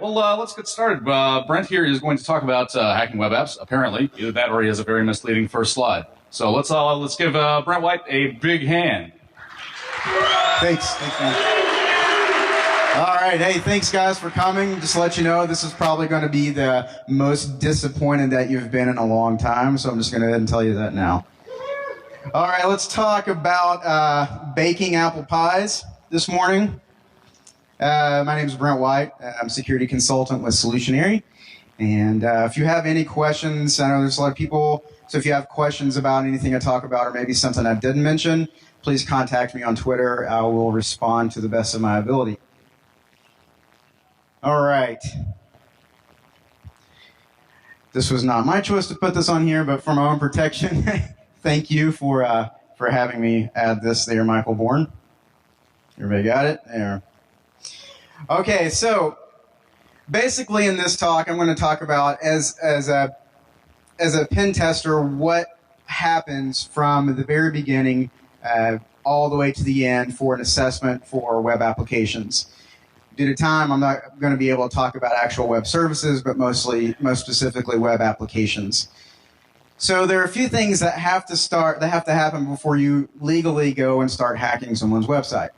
Well, let's get started. Brent here is going to talk about hacking web apps. Apparently, either that or he has a very misleading first slide. So let's give Brent White a big hand. Thanks, man. All right, hey, thanks guys for coming. Just to let you know, this is probably going to be the most disappointed that you've been in a long time, so I'm just going to go ahead and tell you that now. All right, let's talk about baking apple pies this morning. My name is Brent White. I'm a security consultant with Solutionary. And if you have any questions, I know there's a lot of people, so if you have questions about anything I talk about or maybe something I didn't mention, please contact me on Twitter. I will respond to the best of my ability. All right. This was not my choice to put this on here, but for my own protection, thank you for having me add this there, Michael Bourne. Everybody got it? There. Okay, so basically in this talk, I'm going to talk about as a pen tester what happens from the very beginning all the way to the end for an assessment for web applications. Due to time, I'm not going to be able to talk about actual web services, but most specifically web applications. So there are a few things that have to happen before you legally go and start hacking someone's website.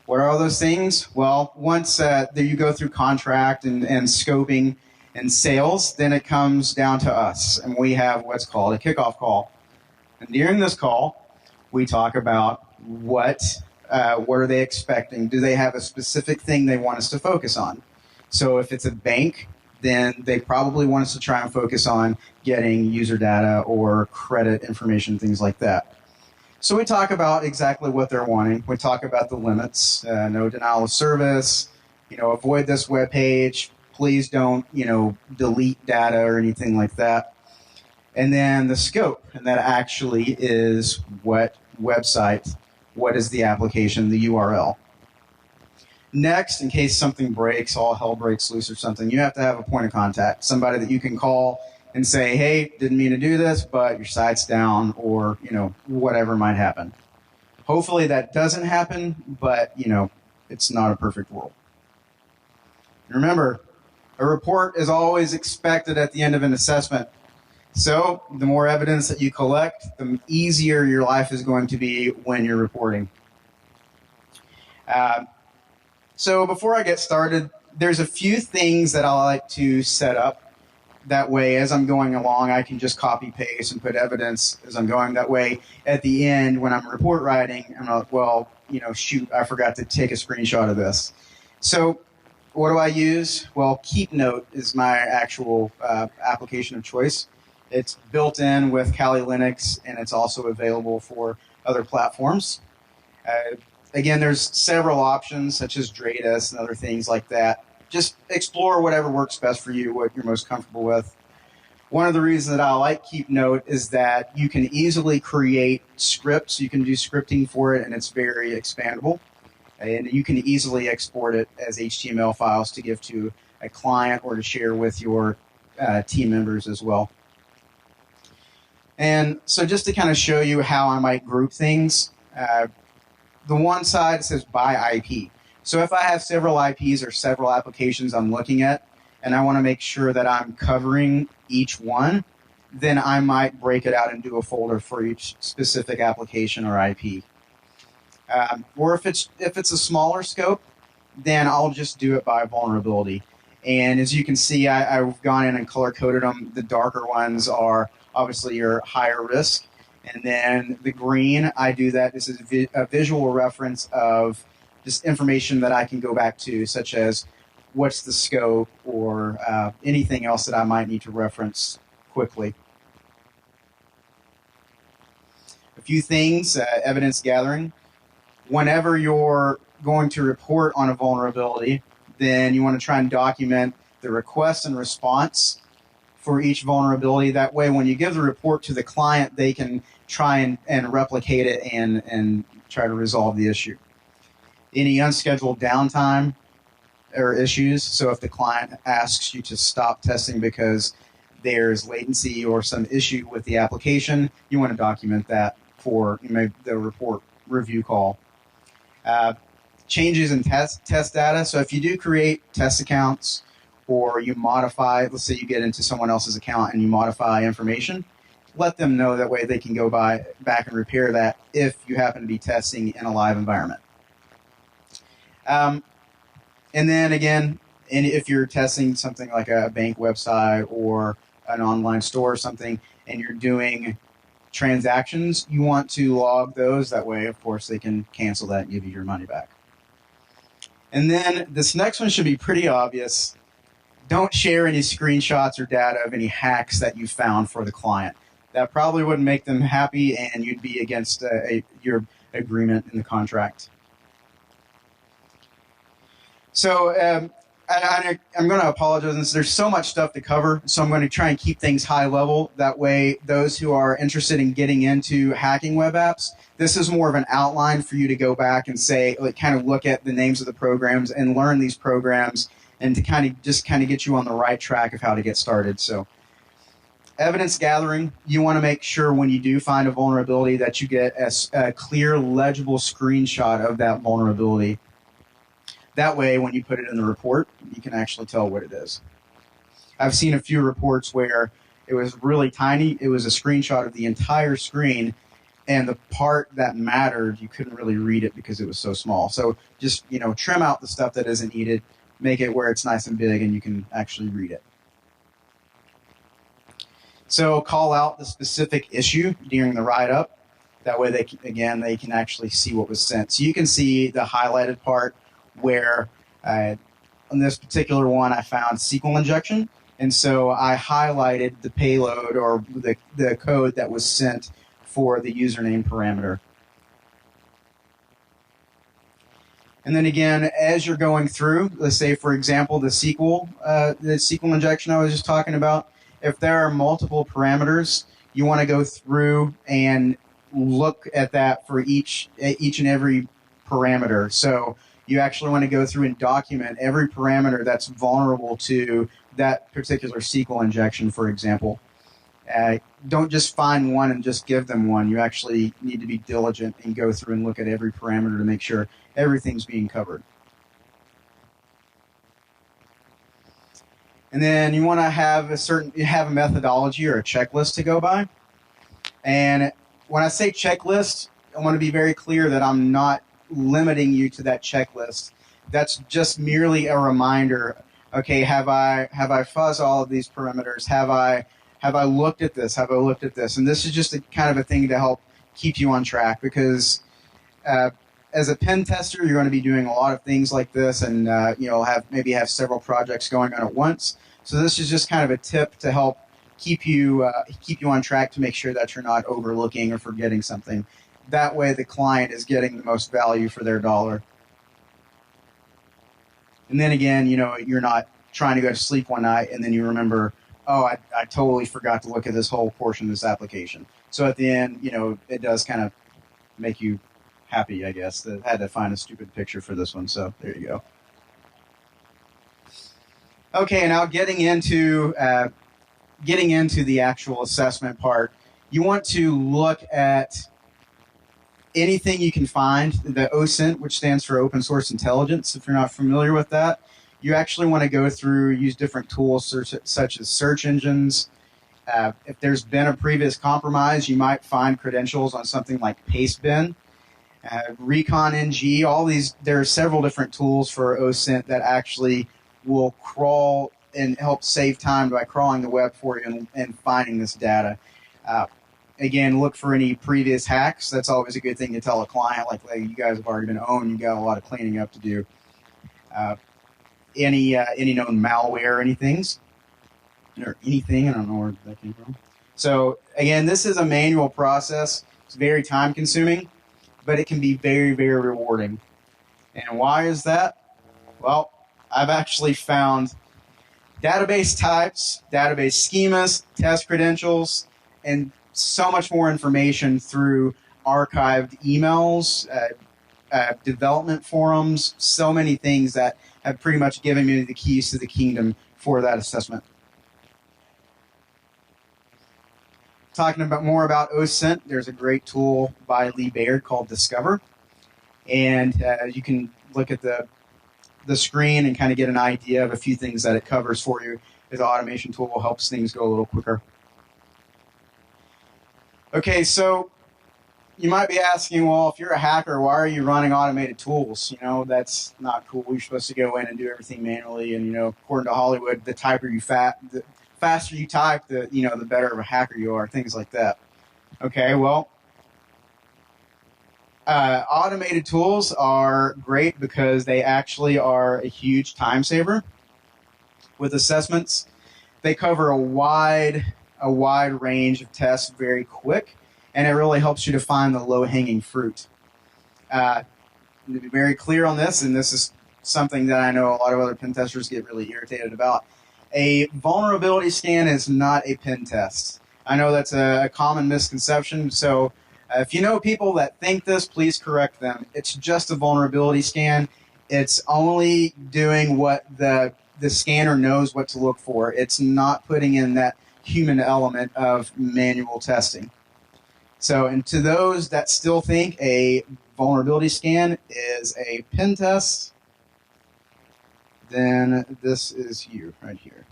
What are all those things? Well, once you go through contract and scoping and sales, then it comes down to us, and we have what's called a kickoff call. And during this call, we talk about what are they expecting? Do they have a specific thing they want us to focus on? So if it's a bank, then they probably want us to try and focus on getting user data or credit information, things like that. So we talk about exactly what they're wanting. We talk about the limits, no denial of service, avoid this web page. Please don't, delete data or anything like that. And then the scope, and that actually is what website, what is the application, the URL. Next, in case something breaks, all hell breaks loose or something, you have to have a point of contact, somebody that you can call and say, hey, didn't mean to do this, but your site's down, or, whatever might happen. Hopefully that doesn't happen, but, it's not a perfect world. Remember, a report is always expected at the end of an assessment. So the more evidence that you collect, the easier your life is going to be when you're reporting. So before I get started, there's a few things that I like to set up. That way, as I'm going along, I can just copy paste and put evidence as I'm going. That way, at the end, when I'm report writing, I'm like, well, shoot, I forgot to take a screenshot of this. So what do I use? Well, KeepNote is my actual application of choice. It's built in with Kali Linux, and it's also available for other platforms. Again, there's several options, such as Dratus and other things like that. Just explore whatever works best for you, what you're most comfortable with. One of the reasons that I like KeepNote is that you can easily create scripts. You can do scripting for it, and it's very expandable. And you can easily export it as HTML files to give to a client or to share with your team members as well. And so just to kind of show you how I might group things, the one side says by IP. So if I have several IPs or several applications I'm looking at, and I want to make sure that I'm covering each one, then I might break it out and do a folder for each specific application or IP. Or if it's a smaller scope, then I'll just do it by vulnerability. And as you can see, I've gone in and color-coded them. The darker ones are obviously your higher risk. And then the green, I do that. This is a visual reference of just information that I can go back to, such as what's the scope or anything else that I might need to reference quickly. A few things, evidence gathering. Whenever you're going to report on a vulnerability, then you want to try and document the request and response for each vulnerability. That way, when you give the report to the client, they can try and replicate it and try to resolve the issue. Any unscheduled downtime or issues, so if the client asks you to stop testing because there's latency or some issue with the application, you want to document that for the report review call. Changes in test data. So if you do create test accounts or you modify, let's say you get into someone else's account and you modify information, let them know. That way they can go back and repair that if you happen to be testing in a live environment. And then again, if you're testing something like a bank website or an online store or something, and you're doing transactions, you want to log those. That way, of course, they can cancel that and give you your money back. And then this next one should be pretty obvious. Don't share any screenshots or data of any hacks that you found for the client. That probably wouldn't make them happy, and you'd be against your agreement in the contract. So I'm going to apologize. There's so much stuff to cover, so I'm going to try and keep things high level. That way, those who are interested in getting into hacking web apps, this is more of an outline for you to go back and say, like, kind of look at the names of the programs and learn these programs, and to kind of get you on the right track of how to get started. So, evidence gathering, you want to make sure when you do find a vulnerability that you get a clear, legible screenshot of that vulnerability. That way, when you put it in the report, you can actually tell what it is. I've seen a few reports where it was really tiny. It was a screenshot of the entire screen, and the part that mattered, you couldn't really read it because it was so small. So just, trim out the stuff that isn't needed, make it where it's nice and big and you can actually read it. So call out the specific issue during the write-up. That way, they can actually see what was sent. So you can see the highlighted part where on this particular one, I found SQL injection. And so I highlighted the payload or the code that was sent for the username parameter. And then again, as you're going through, let's say, for example, the SQL injection I was just talking about, if there are multiple parameters, you want to go through and look at that for each and every parameter. So you actually want to go through and document every parameter that's vulnerable to that particular SQL injection, for example. Don't just find one and just give them one. You actually need to be diligent and go through and look at every parameter to make sure everything's being covered. And then you want to have a methodology or a checklist to go by. And when I say checklist, I want to be very clear that I'm not limiting you to that checklist. That's just merely a reminder. Okay, have I fuzzed all of these parameters? Have I looked at this? Have I looked at this? And this is just kind of a thing to help keep you on track, because as a pen tester, you're going to be doing a lot of things like this, and maybe have several projects going on at once. So this is just kind of a tip to help keep you on track, to make sure that you're not overlooking or forgetting something. That way, the client is getting the most value for their dollar. And then again, you're not trying to go to sleep one night and then you remember, oh, I totally forgot to look at this whole portion of this application. So at the end, it does kind of make you happy, I guess. I had to find a stupid picture for this one, so there you go. Okay, now getting into the actual assessment part, you want to look at anything you can find. The OSINT, which stands for Open Source Intelligence, if you're not familiar with that, you actually want to go through, use different tools such as search engines. If there's been a previous compromise, you might find credentials on something like Pastebin, ReconNG, all these. There are several different tools for OSINT that actually will crawl and help save time by crawling the web for you and finding this data. Again, look for any previous hacks. That's always a good thing to tell a client, like, hey, you guys have already been owned. You got a lot of cleaning up to do. Any known malware, anything, I don't know where that came from. So again, this is a manual process. It's very time consuming, but it can be very, very rewarding. And why is that? Well, I've actually found database types, database schemas, test credentials, and so much more information through archived emails, development forums, so many things that have pretty much given me the keys to the kingdom for that assessment. Talking more about OSINT, there's a great tool by Lee Baird called Discover. And you can look at the the screen and kind of get an idea of a few things that it covers for you. The automation tool helps things go a little quicker. Okay, so you might be asking, well, if you're a hacker, why are you running automated tools? That's not cool. You're supposed to go in and do everything manually. And, according to Hollywood, the faster you type, the better of a hacker you are, things like that. Okay, well, automated tools are great because they actually are a huge time saver. With assessments, they cover a wide range of tests very quick, and it really helps you to find the low-hanging fruit. To be very clear on this, and this is something that I know a lot of other pen testers get really irritated about, a vulnerability scan is not a pen test. I know that's a common misconception, so if you know people that think this, please correct them. It's just a vulnerability scan. It's only doing what the scanner knows what to look for. It's not putting in that human element of manual testing. So, and to those that still think a vulnerability scan is a pen test, then this is you right here.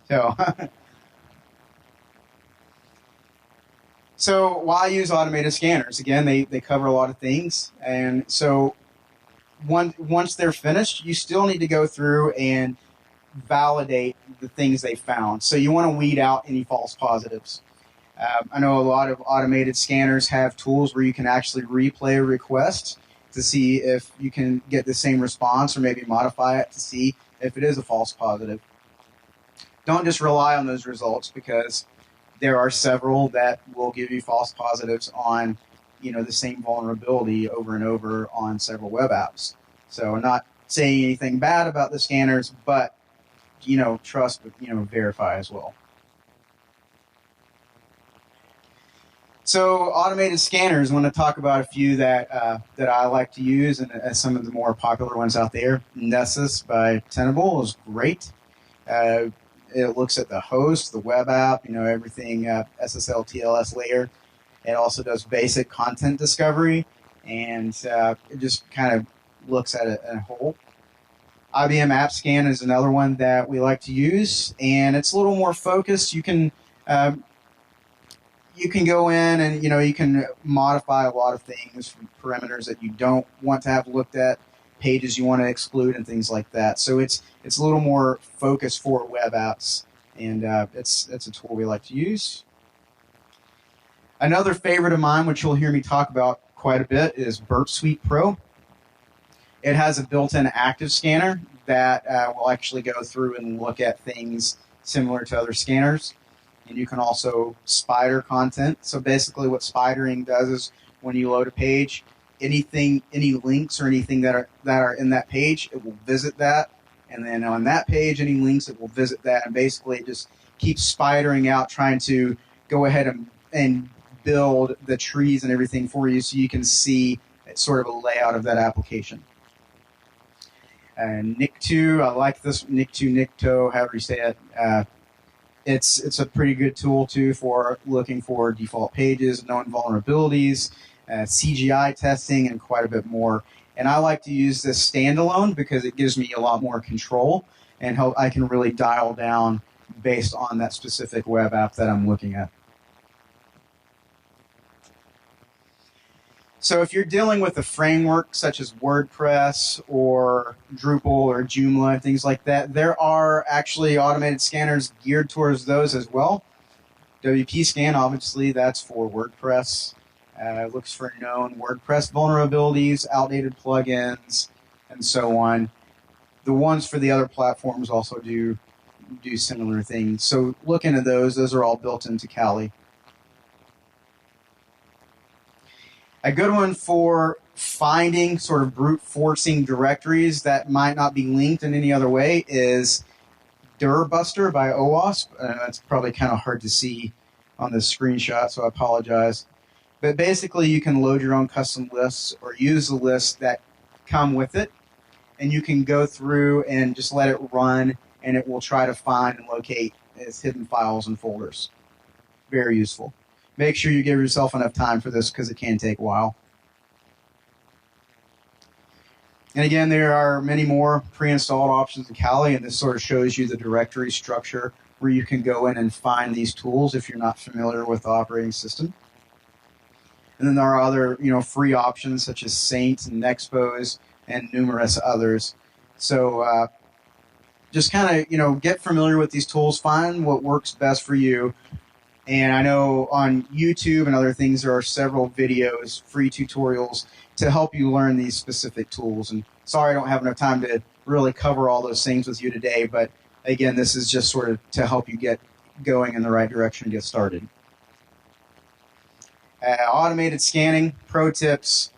So, so why use automated scanners? Again, they cover a lot of things. And so once they're finished, you still need to go through and validate the things they found. So you want to weed out any false positives. I know a lot of automated scanners have tools where you can actually replay a request to see if you can get the same response or maybe modify it to see if it is a false positive. Don't just rely on those results because there are several that will give you false positives on the same vulnerability over and over on several web apps. So I'm not saying anything bad about the scanners, but trust, but verify as well. So automated scanners, I want to talk about a few that I like to use and some of the more popular ones out there. Nessus by Tenable is great. It looks at the host, the web app, everything SSL, TLS layer. It also does basic content discovery, and it just kind of looks at it in a whole. IBM AppScan is another one that we like to use, and it's a little more focused. You can go in and you can modify a lot of things from parameters that you don't want to have looked at, pages you want to exclude, and things like that. So it's a little more focused for web apps, and it's a tool we like to use. Another favorite of mine, which you'll hear me talk about quite a bit, is Burp Suite Pro. It has a built-in active scanner that will actually go through and look at things similar to other scanners. And you can also spider content. So basically what spidering does is when you load a page, any links or anything that are in that page, it will visit that. And then on that page, any links, it will visit that. And basically it just keeps spidering out, trying to go ahead and build the trees and everything for you so you can see sort of a layout of that application. Nick2, I like this Nick2, however you say it. It's a pretty good tool too for looking for default pages, known vulnerabilities, CGI testing, and quite a bit more. And I like to use this standalone because it gives me a lot more control and I can really dial down based on that specific web app that I'm looking at. So if you're dealing with a framework such as WordPress or Drupal or Joomla, things like that, there are actually automated scanners geared towards those as well. WP Scan, obviously, that's for WordPress. Looks for known WordPress vulnerabilities, outdated plugins, and so on. The ones for the other platforms also do similar things. So look into those. Those are all built into Kali. A good one for finding sort of brute forcing directories that might not be linked in any other way is Durbuster by OWASP. That's probably kind of hard to see on this screenshot, so I apologize. But basically, you can load your own custom lists or use the lists that come with it, and you can go through and just let it run, and it will try to find and locate its hidden files and folders. Very useful. Make sure you give yourself enough time for this because it can take a while. And again, there are many more pre-installed options in Kali, and this sort of shows you the directory structure where you can go in and find these tools if you're not familiar with the operating system. And then there are other, free options such as Saint and Nexpose and numerous others. So just kind of, get familiar with these tools, find what works best for you. And I know on YouTube and other things, there are several videos, free tutorials to help you learn these specific tools. And sorry I don't have enough time to really cover all those things with you today, but again, this is just sort of to help you get going in the right direction and get started. Automated scanning, pro tips.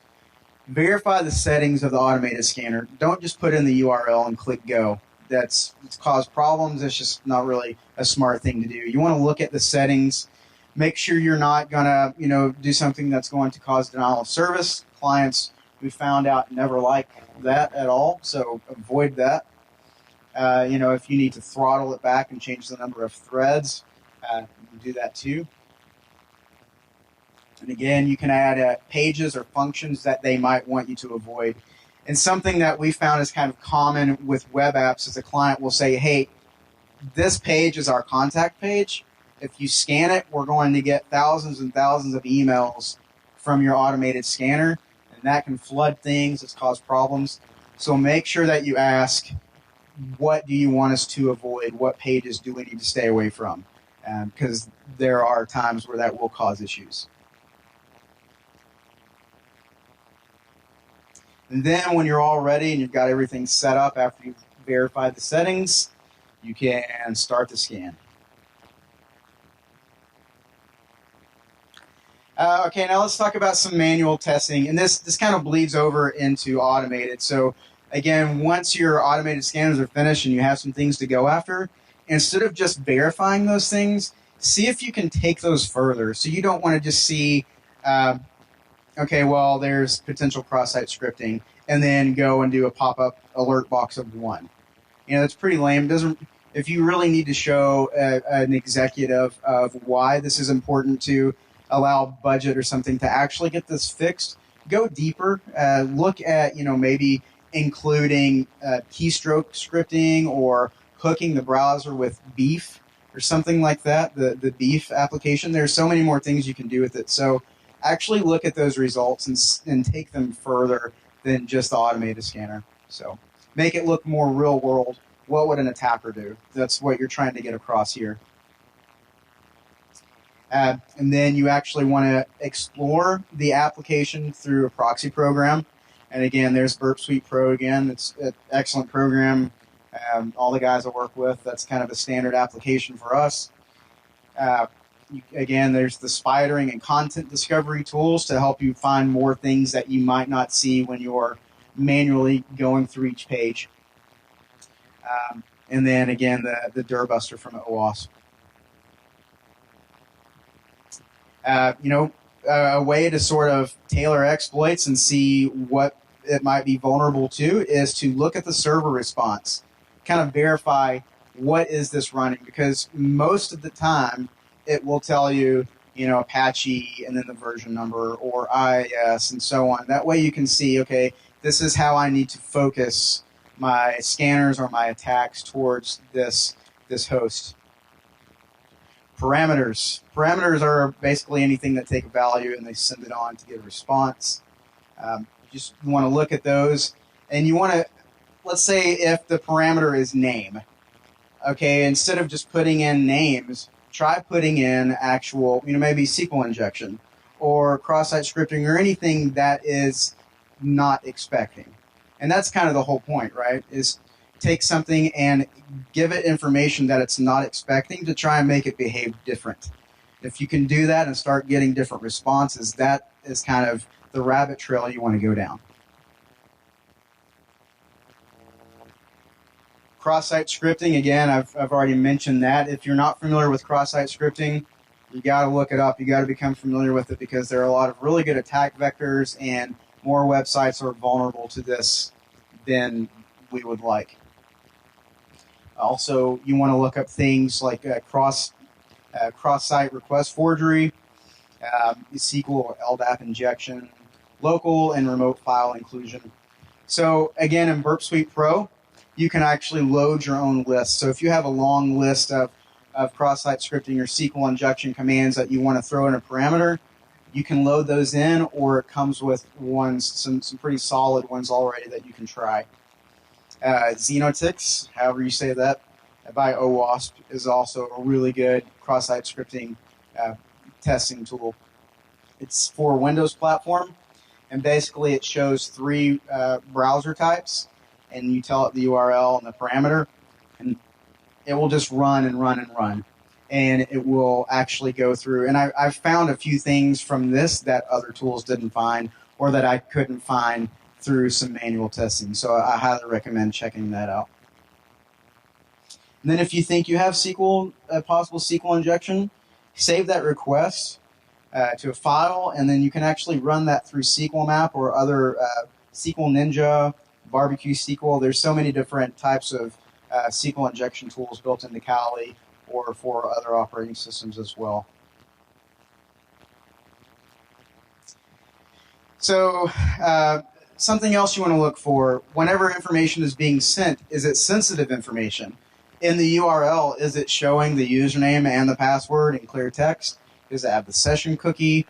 Verify the settings of the automated scanner. Don't just put in the URL and click go. It's caused problems. It's just not really a smart thing to do. You want to look at the settings. Make sure you're not going to, do something that's going to cause denial of service. Clients, we found out, never like that at all, so avoid that. If you need to throttle it back and change the number of threads, you can do that too. And again, you can add pages or functions that they might want you to avoid. And something that we found is kind of common with web apps is a client will say, hey, this page is our contact page. If you scan it, we're going to get thousands and thousands of emails from your automated scanner, and that can flood things. It's caused problems. So make sure that you ask, what do you want us to avoid? What pages do we need to stay away from? Because there are times where that will cause issues. And then when you're all ready and you've got everything set up after you've verified the settings, you can start the scan. Okay, now let's talk about some manual testing. And this kind of bleeds over into automated. So again, once your automated scanners are finished and you have some things to go after, instead of just verifying those things, see if you can take those further. So you don't want to just see, okay, well, there's potential cross-site scripting, and then go and do a pop-up alert box of one. That's pretty lame. If you really need to show an executive of why this is important to allow budget or something to actually get this fixed, go deeper. Look at, maybe including keystroke scripting or hooking the browser with Beef or something like that, the Beef application. There's so many more things you can do with it. So actually look at those results and take them further than just the automated scanner. So make it look more real world. What would an attacker do? That's what you're trying to get across here. And then you actually want to explore the application through a proxy program. And again, there's Burp Suite Pro again. It's an excellent program. All the guys I work with, that's kind of a standard application for us. Again, there's the spidering and content discovery tools to help you find more things that you might not see when you're manually going through each page. And then again, the Durbuster from OWASP. A way to sort of tailor exploits and see what it might be vulnerable to is to look at the server response, kind of verify what is this running, because most of the time it will tell you, Apache and then the version number or IIS and so on. That way you can see, okay, this is how I need to focus my scanners or my attacks towards this host. Parameters. Parameters are basically anything that take a value and they send it on to get a response. Just want to look at those. And you want to, let's say if the parameter is name. Okay, instead of just putting in names, try putting in actual, maybe SQL injection or cross-site scripting or anything that is not expecting. And that's kind of the whole point, right? Is take something and give it information that it's not expecting to try and make it behave different. If you can do that and start getting different responses, that is kind of the rabbit trail you want to go down. Cross-site scripting, again, I've already mentioned that. If you're not familiar with cross-site scripting, you got to look it up. You got to become familiar with it because there are a lot of really good attack vectors and more websites are vulnerable to this than we would like. Also, you want to look up things like cross-site request forgery, SQL or LDAP injection, local and remote file inclusion. So again, in Burp Suite Pro, you can actually load your own list. So if you have a long list of cross-site scripting or SQL injection commands that you want to throw in a parameter, you can load those in, or it comes with some pretty solid ones already that you can try. Xenotix, however you say that, by OWASP, is also a really good cross-site scripting testing tool. It's for Windows platform, and basically it shows 3 browser types, and you tell it the URL and the parameter, and it will just run and run and run. And it will actually go through. And I've found a few things from this that other tools didn't find, or that I couldn't find through some manual testing. So I highly recommend checking that out. And then if you think you have possible SQL injection, save that request to a file, and then you can actually run that through SQL Map or other SQL Ninja, Barbecue SQL. There's so many different types of SQL injection tools built into Kali or for other operating systems as well. So something else you want to look for, whenever information is being sent, is it sensitive information? In the URL, is it showing the username and the password in clear text? Does it have the session cookie?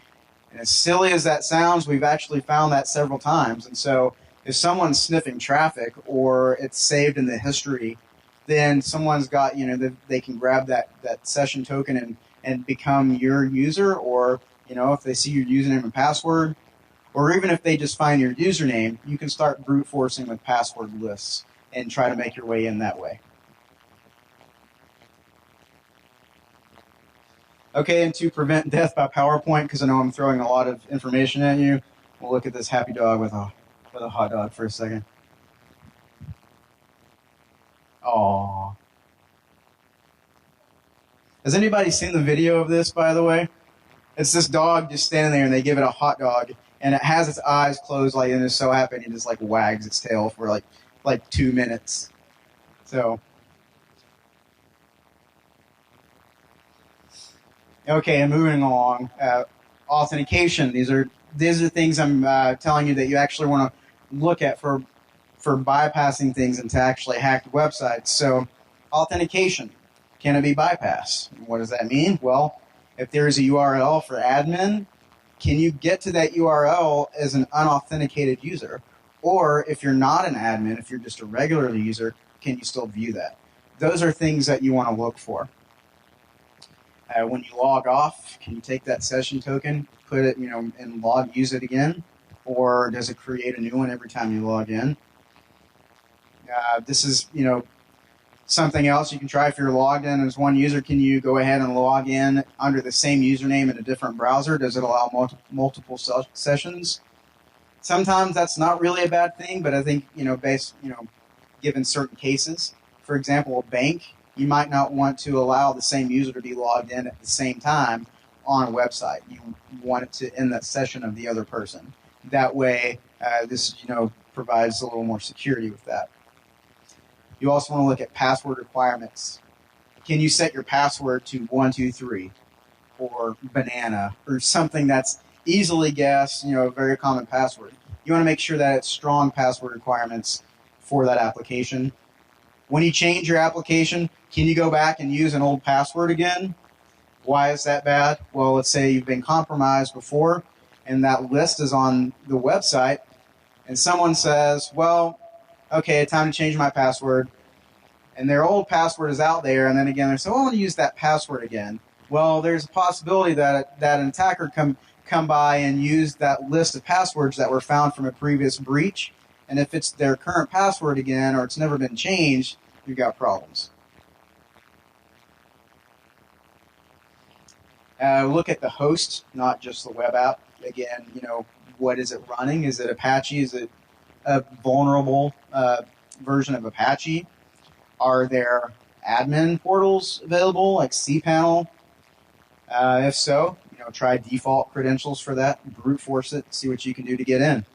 And as silly as that sounds, we've actually found that several times. And so if someone's sniffing traffic or it's saved in the history, then someone's got, they can grab that session token and become your user, or, if they see your username and password, or even if they just find your username, you can start brute forcing with password lists and try to make your way in that way. Okay, and to prevent death by PowerPoint, because I know I'm throwing a lot of information at you, we'll look at this happy dog with a hot dog for a second. Aww. Has anybody seen the video of this, by the way? It's this dog just standing there, and they give it a hot dog, and it has its eyes closed, and it's so happy, and it just wags its tail for like 2 minutes. So, okay, and moving along, authentication. These are things I'm telling you that you actually want to look at for bypassing things and to actually hack the websites. So, authentication, can it be bypassed? What does that mean? Well, if there is a URL for admin, can you get to that URL as an unauthenticated user? Or if you're not an admin, if you're just a regular user, can you still view that? Those are things that you want to look for. When you log off, can you take that session token, put it, and use it again? Or does it create a new one every time you log in? This is, something else you can try. If you're logged in as one user, can you go ahead and log in under the same username in a different browser? Does it allow multiple sessions? Sometimes that's not really a bad thing, but I think, given certain cases, for example, a bank, you might not want to allow the same user to be logged in at the same time on a website. You want it to end that session of the other person. That way, this, provides a little more security with that. You also want to look at password requirements. Can you set your password to 123 or banana or something that's easily guessed, a very common password? You want to make sure that it's strong password requirements for that application. When you change your application, can you go back and use an old password again? Why is that bad? Well, let's say you've been compromised before and that list is on the website and someone says, well, okay, time to change my password. And their old password is out there, and then again they say, oh, I want to use that password again. Well, there's a possibility that an attacker come by and use that list of passwords that were found from a previous breach, and if it's their current password again or it's never been changed, you've got problems. Look at the host, not just the web app. Again, what is it running? Is it Apache? Is it a vulnerable version of Apache? Are there admin portals available, like cPanel? If so, try default credentials for that, brute force it, see what you can do to get in.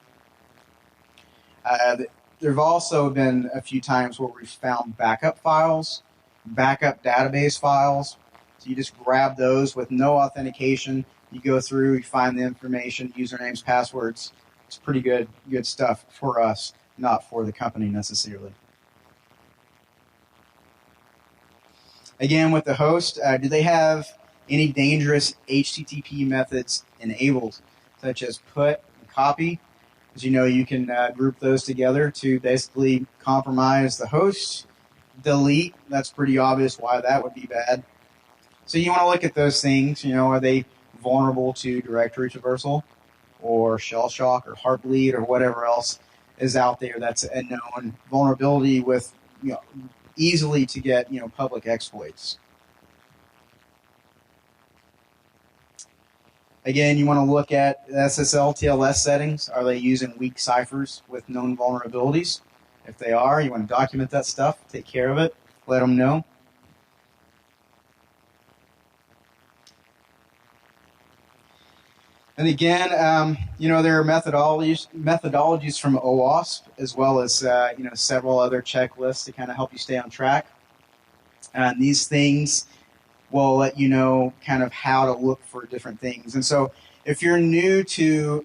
There have also been a few times where we've found backup files, backup database files. So you just grab those with no authentication. You go through, you find the information, usernames, passwords. It's pretty good stuff for us. not for the company necessarily. Again, with the host, do they have any dangerous HTTP methods enabled, such as put and copy? As you know, you can group those together to basically compromise the host. Delete, that's pretty obvious why that would be bad. So you want to look at those things. Are they vulnerable to directory traversal or shell shock or heartbleed or whatever else is out there that's a known vulnerability with easily to get public exploits. Again, you want to look at SSL TLS settings. Are they using weak ciphers with known vulnerabilities? If they are, you want to document that stuff, take care of it, let them know. And again, there are methodologies from OWASP as well as several other checklists to kind of help you stay on track. And these things will let you know kind of how to look for different things. And so, if you're new to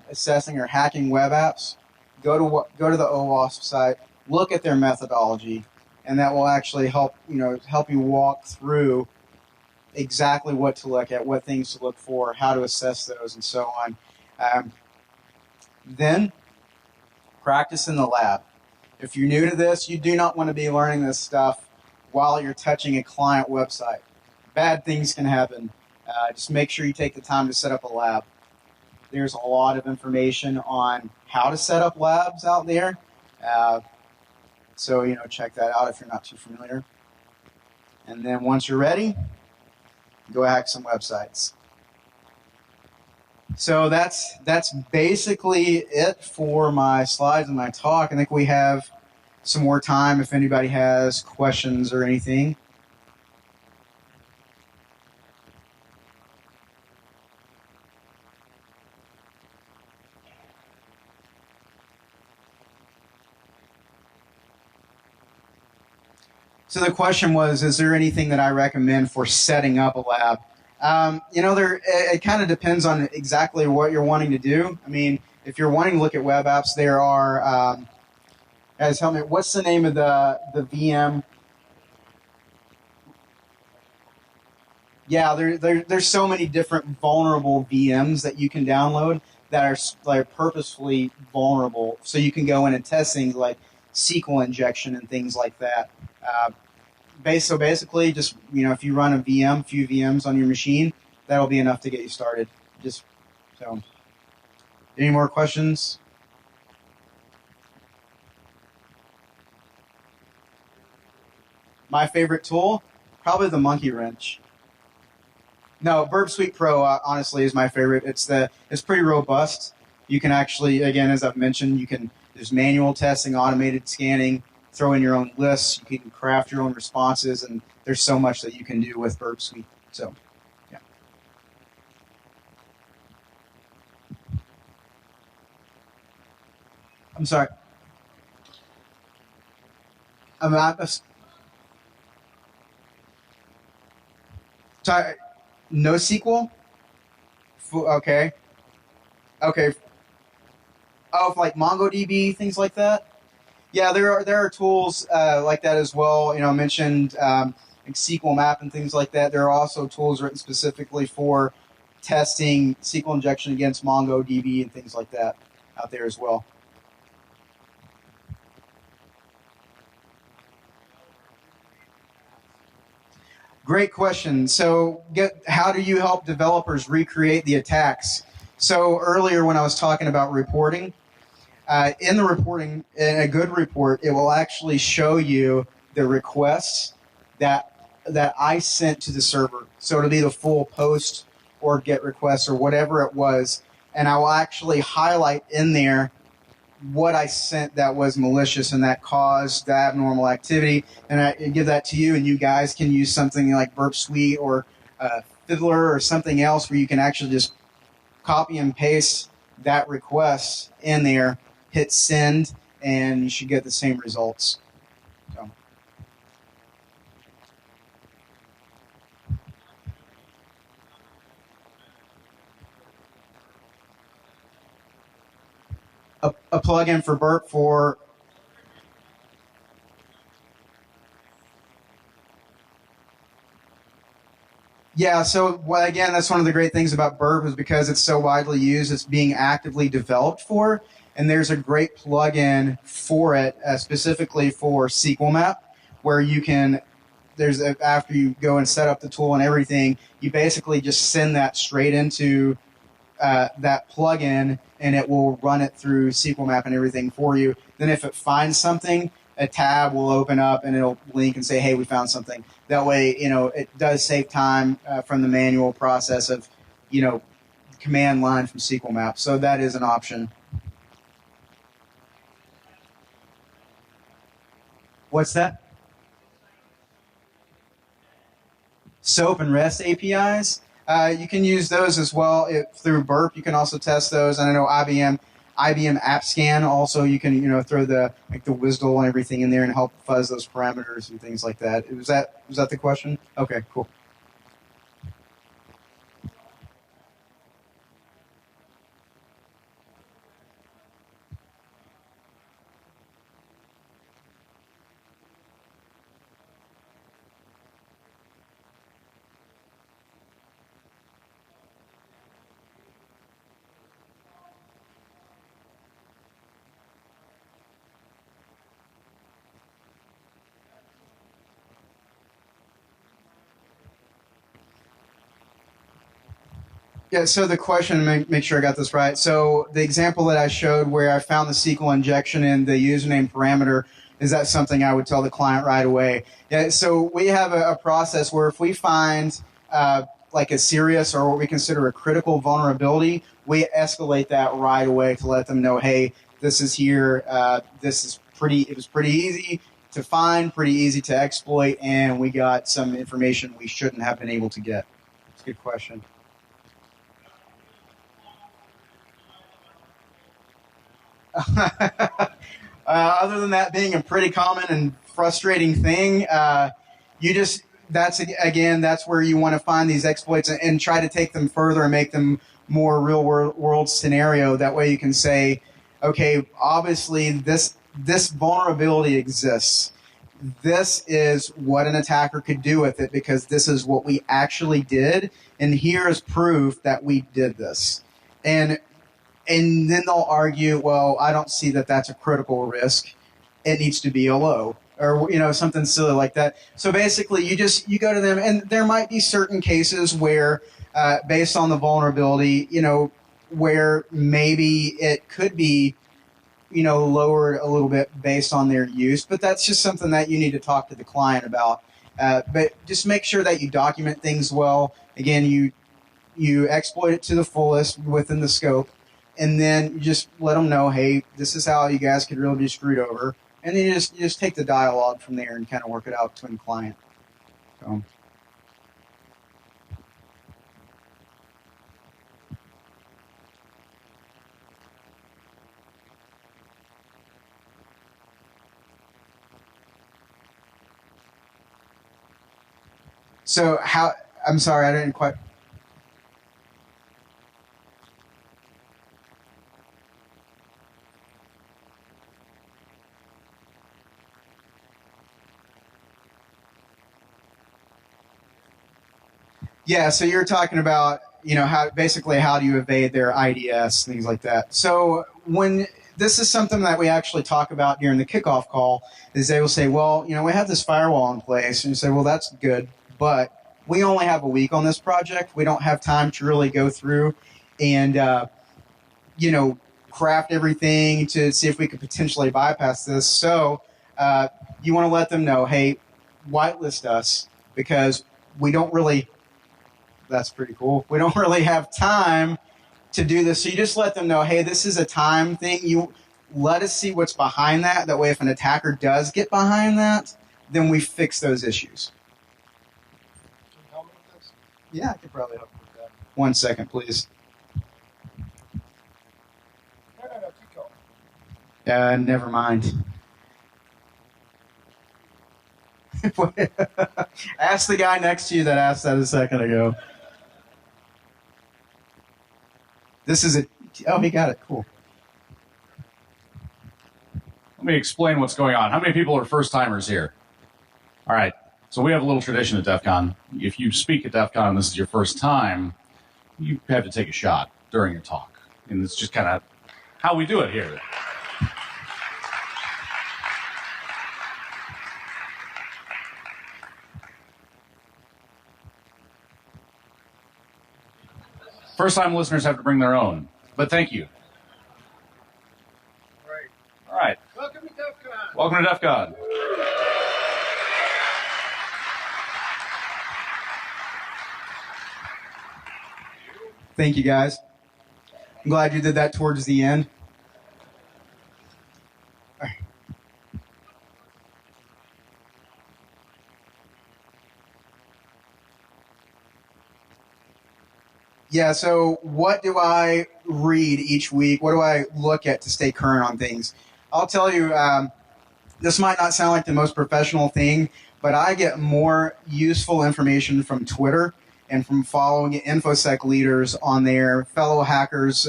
assessing or hacking web apps, go to the OWASP site, look at their methodology, and that will actually help you walk through exactly what to look at, what things to look for, how to assess those, and so on. Then, practice in the lab. If you're new to this, you do not want to be learning this stuff while you're touching a client website. Bad things can happen. Just make sure you take the time to set up a lab. There's a lot of information on how to set up labs out there. So, check that out if you're not too familiar. And then once you're ready, go hack some websites. So that's basically it for my slides and my talk. I think we have some more time if anybody has questions or anything. So the question was, is there anything that I recommend for setting up a lab? It kind of depends on exactly what you're wanting to do. I mean, if you're wanting to look at web apps, there are, guys, help me, what's the name of the VM? Yeah, there's so many different vulnerable VMs that you can download that are like purposefully vulnerable. So you can go in and test things like SQL injection and things like that. So basically, just if you run a few VMs on your machine, that'll be enough to get you started. Any more questions? My favorite tool, probably the monkey wrench. No, Burp Suite Pro honestly is my favorite. It's pretty robust. You can actually, again, as I've mentioned, there's manual testing, automated scanning, throw in your own lists, you can craft your own responses, and there's so much that you can do with Burp Suite. So, yeah. I'm sorry. Sorry, NoSQL? Okay. Okay. Oh, like MongoDB, things like that? Yeah, there are tools like that as well. I mentioned like SQL Map and things like that. There are also tools written specifically for testing SQL injection against MongoDB and things like that out there as well. Great question. So, how do you help developers recreate the attacks? So earlier when I was talking about reporting, in the reporting, in a good report, it will actually show you the requests that I sent to the server. So it'll be the full post or GET request or whatever it was, and I will actually highlight in there what I sent that was malicious and that caused the abnormal activity, and I give that to you, and you guys can use something like Burp Suite or Fiddler or something else where you can actually just copy and paste that request in there, hit send, and you should get the same results. So. a plugin for Burp for yeah. So well, again, that's one of the great things about Burp is because it's so widely used. It's being actively developed for, and there's a great plugin for it specifically for SQL Map, where you can. After you go and set up the tool and everything, you basically just send that straight into that plugin, and it will run it through SQL Map and everything for you. Then if it finds something, a tab will open up and it'll link and say, hey, we found something. That way, it does save time from the manual process of, command line from SQL Map. So that is an option. What's that? SOAP and REST APIs. You can use those as well through Burp. You can also test those. And I know IBM App Scan also. You can throw the WSDL and everything in there and help fuzz those parameters and things like that. Was that the question? Okay, cool. Yeah, so the question, make sure I got this right. So the example that I showed where I found the SQL injection in the username parameter, is that something I would tell the client right away? Yeah, so we have a process where if we find like a serious or what we consider a critical vulnerability, we escalate that right away to let them know, hey, this is here. It was pretty easy to find, pretty easy to exploit, and we got some information we shouldn't have been able to get. It's a good question. Other than that being a pretty common and frustrating thing, that's where you want to find these exploits and try to take them further and make them more real world scenario. That way you can say, okay, obviously this vulnerability exists. This is what an attacker could do with it because this is what we actually did, and here is proof that we did this. And then they'll argue, well, I don't see that that's a critical risk. It needs to be a low, or something silly like that. So basically, you go to them, and there might be certain cases where, based on the vulnerability, where maybe it could be, lowered a little bit based on their use. But that's just something that you need to talk to the client about. But just make sure that you document things well. Again, you exploit it to the fullest within the scope. And then you just let them know, hey, this is how you guys could really be screwed over. And then you just take the dialogue from there and kind of work it out between the client. So I'm sorry, I didn't quite. Yeah, so you're talking about, how do you evade their IDS, things like that. So this is something that we actually talk about during the kickoff call, is they will say, well, we have this firewall in place. And you say, well, that's good, but we only have a week on this project. We don't have time to really go through and, craft everything to see if we could potentially bypass this. So you want to let them know, hey, whitelist us because we don't really... That's pretty cool. We don't really have time to do this. So you just let them know, hey, this is a time thing. You let us see what's behind that. That way, if an attacker does get behind that, then we fix those issues. Can you help me with this? Yeah, I could probably help you with that. 1 second, please. No, keep going. Never mind. Ask the guy next to you that asked that a second ago. This is oh, he got it. Cool. Let me explain what's going on. How many people are first-timers here? All right. So we have a little tradition at DEF CON. If you speak at DEF CON and this is your first time, you have to take a shot during your talk. And it's just kind of how we do it here. First-time listeners have to bring their own. But thank you. Right. All right. Welcome to DEF CON. Welcome to DEF CON. Thank you, guys. I'm glad you did that towards the end. Yeah, so what do I read each week? What do I look at to stay current on things? I'll tell you, this might not sound like the most professional thing, but I get more useful information from Twitter and from following InfoSec leaders on there, fellow hackers,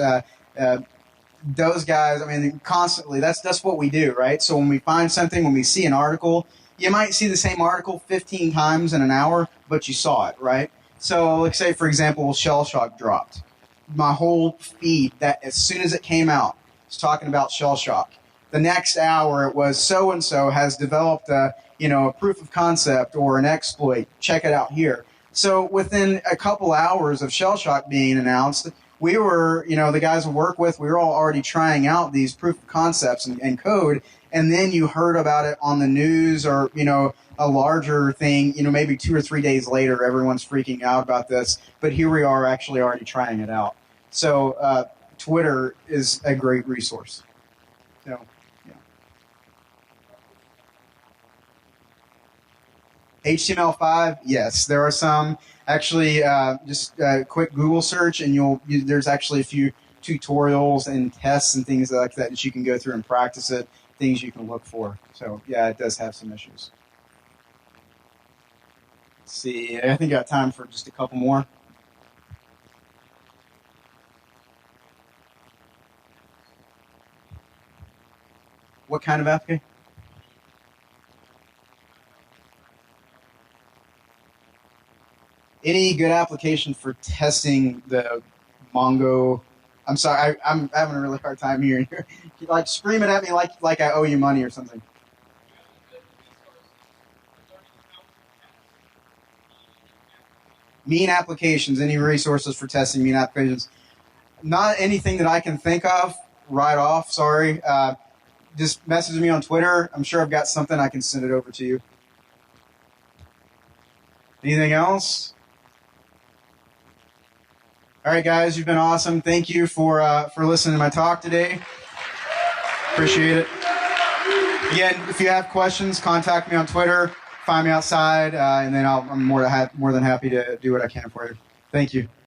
those guys. I mean, constantly. That's what we do, right? So when we find something, when we see an article, you might see the same article 15 times in an hour, but you saw it, right? So let's say, for example, Shell Shock dropped. My whole feed, that as soon as it came out, was talking about Shell Shock. The next hour, it was so-and-so has developed a proof of concept or an exploit. Check it out here. So within a couple hours of Shell Shock being announced, we were, the guys we work with, we were all already trying out these proof of concepts and code, and then you heard about it on the news or, a larger thing, maybe 2 or 3 days later, everyone's freaking out about this, but here we are actually already trying it out. So Twitter is a great resource. So, yeah. HTML5, yes, there are some. Actually, just a quick Google search, and there's actually a few tutorials and tests and things like that you can go through and practice it, things you can look for. So, yeah, it does have some issues. Let's see, I think I got time for just a couple more. What kind of application? Any good application for testing the Mongo? I'm sorry, I'm having a really hard time hearing you. Like, scream it at me like I owe you money or something. Mean applications, any resources for testing mean applications? Not anything that I can think of right off, sorry. Just message me on Twitter. I'm sure I've got something. I can send it over to you. Anything else? All right, guys, you've been awesome. Thank you for listening to my talk today. Appreciate it. Again, if you have questions, contact me on Twitter. Find me outside, and then I'm more than happy to do what I can for you. Thank you.